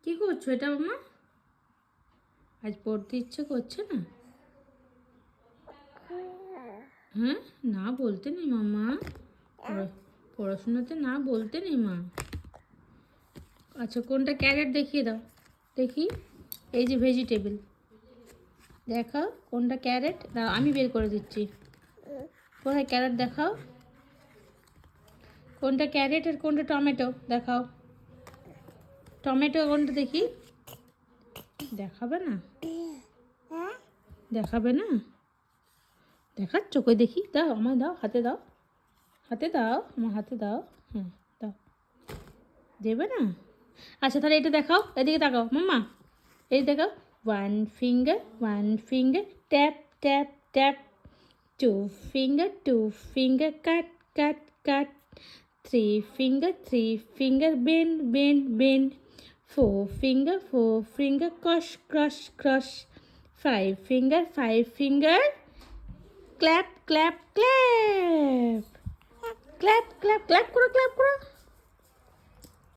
কি করছো এটা মামা? আজ পড়তে ইচ্ছে করছে না? হ্যাঁ, না বলতে নেই মামা। পড়াশোনাতে না বলতে নেই মা। আচ্ছা, কোনটা ক্যারেট দেখিয়ে দাও দেখি। এই যে ভেজিটেবল, দেখাও কোনটা ক্যারেট। দাও আমি বের করে দিচ্ছি। কোথায় ক্যারেট দেখাও। কোনটা ক্যারেট আর কোনটা টমেটো দেখাও। টমেটো কোনটা দেখি। দেখাবে না? দেখাবে না? দেখাচ্ছ কই দেখি। দাও আমায় দাও, হাতে দাও, হাতে দাও, আমার হাতে দাও। হ্যাঁ দাও। দেবে না? আচ্ছা তাহলে এটা দেখাও, এদিকে তাকাও মাম্মা। এই দেখাও। One finger tap tap tap. Two finger cut cut cut. Three finger bend bend bend. Four finger cross cross cross. Five finger clap clap clap. Clap clap clap করো, ক্ল্যাপ করো।